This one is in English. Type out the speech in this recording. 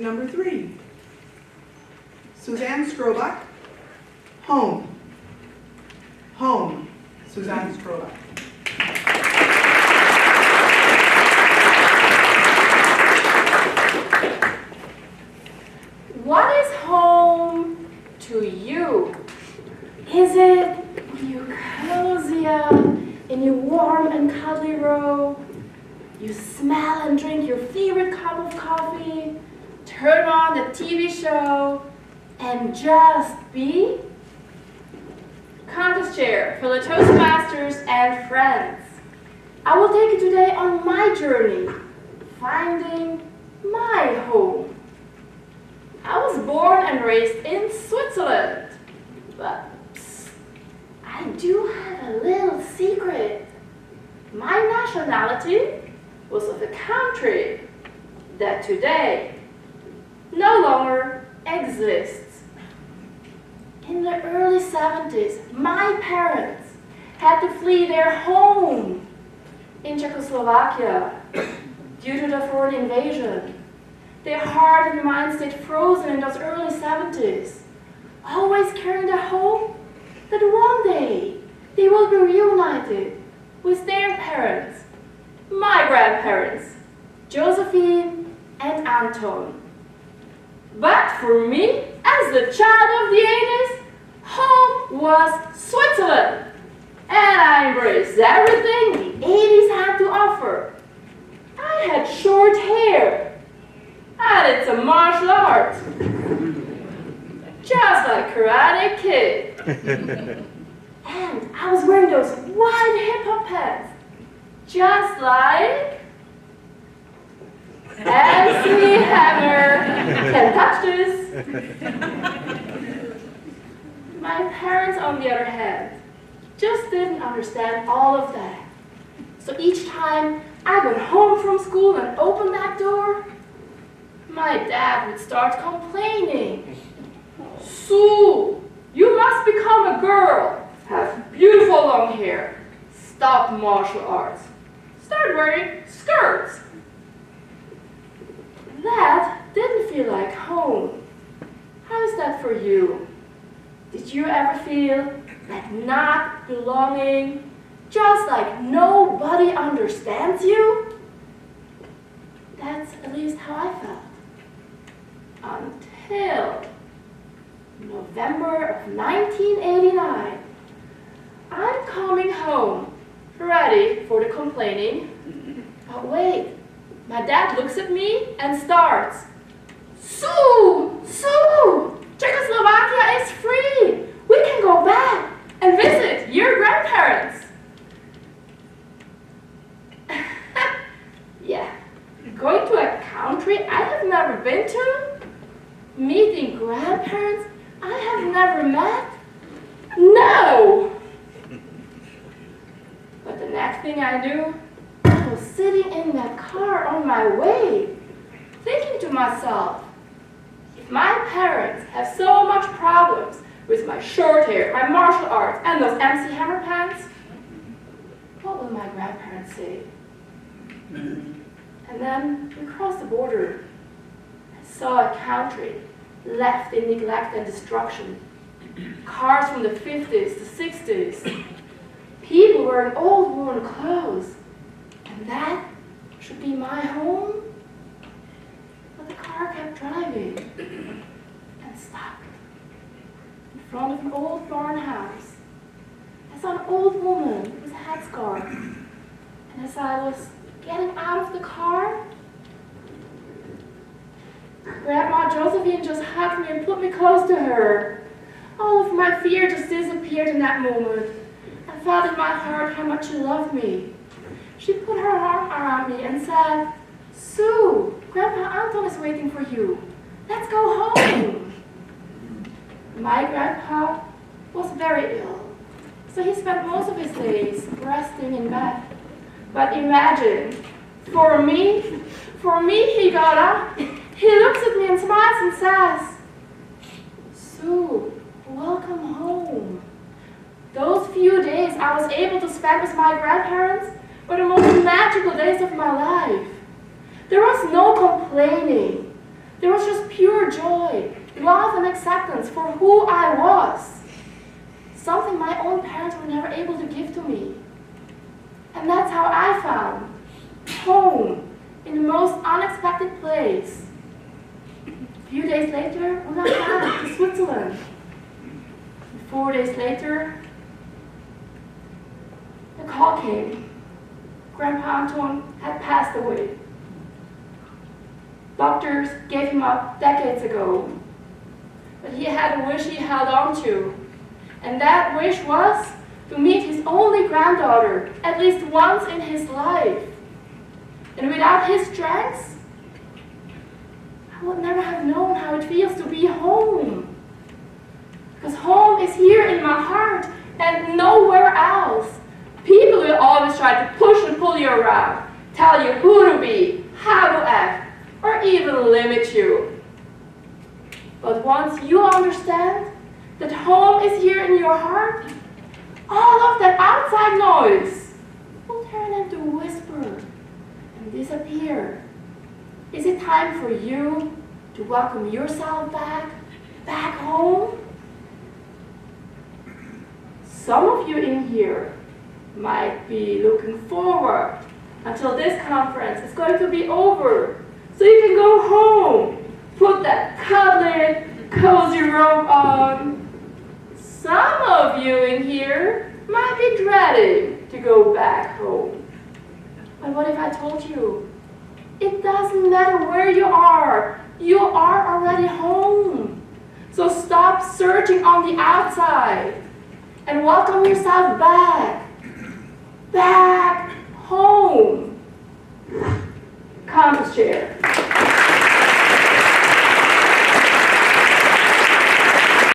number 3. Suzanne Strobach, home. Home, Suzanne Strobach. What is home to you? Is it when you cozy up in your warm and cuddly robe? You smell and drink your favorite cup of coffee, turn on the TV show, and just be? Contest chair for the Toastmasters and friends. I will take you today on my journey, finding my home. I was born and raised in Switzerland, but psst, I do have a little secret. My nationality was of a country that today no longer exists. In the early 70s, my parents had to flee their home in Czechoslovakia due to the foreign invasion. Their heart and mind stayed frozen in those early 70s, always carrying the hope that one day they will be reunited with their parents, my grandparents, Josephine and Anton. But for me, as the child of the 80s, home was Switzerland, and I embraced everything the 80s had to offer. I had short hair, and it's a martial art, just like Karate Kid. And I was wearing those white hip-hop pants, just like MC Hammer can touch this. My parents, on the other hand, just didn't understand all of that. So each time I went home from school and opened that door, my dad would start complaining. Sue, you must become a girl. Have beautiful long hair. Stop martial arts. Start wearing skirts. That didn't feel like home. How is that for you? Did you ever feel that not belonging, just like nobody understands you? That's at least how I felt. Until November of 1989. I'm coming home, ready for the complaining. But wait, my dad looks at me and starts. Sue! Sue! Czechoslovakia is free! We can go back and visit your grandparents. Yeah, going to a country I have never been to? Meeting grandparents I have never met? No! But the next thing I knew, I was sitting in that car on my way, thinking to myself, if my parents have so much problems with my short hair, my martial arts, and those MC Hammer pants, what will my grandparents say? And then we crossed the border. I saw a country left in neglect and destruction. Cars from the 50s, the 60s. People wearing old worn clothes. And that should be my home? But the car kept driving and stopped in front of an old farmhouse. I saw an old woman with a headscarf. And as I was getting out of the car, Grandma Josephine just hugged me and put me close to her. All of my fear just disappeared in that moment. I felt in my heart how much she loved me. She put her arm around me and said, Sue, Grandpa Anton is waiting for you. Let's go home. My grandpa was very ill, so he spent most of his days resting in bed. But imagine, for me, he got up, he looks at me and smiles and says, Sue, welcome home. Those few days I was able to spend with my grandparents were the most magical days of my life. There was no complaining. There was just acceptance for who I was. Something my own parents were never able to give to me. And that's how I found home in the most unexpected place. A few days later, we went back to Switzerland. 4 days later, the call came. Grandpa Anton had passed away. Doctors gave him up decades ago. But he had a wish he held on to. And that wish was to meet his only granddaughter at least once in his life. And without his strengths, I would never have known how it feels to be home. Because home is here in my heart and nowhere else. People will always try to push and pull you around, tell you who to be, how to act, or even limit you. But once you understand that home is here in your heart, all of that outside noise will turn into a whisper and disappear. Is it time for you to welcome yourself back home? Some of you in here might be looking forward until this conference is going to be over, so you can go home, put that cuddly, cozy robe on. Some of you in here might be dreading to go back home. But what if I told you, it doesn't matter where you are already home. So stop searching on the outside and welcome yourself back home. Come, share.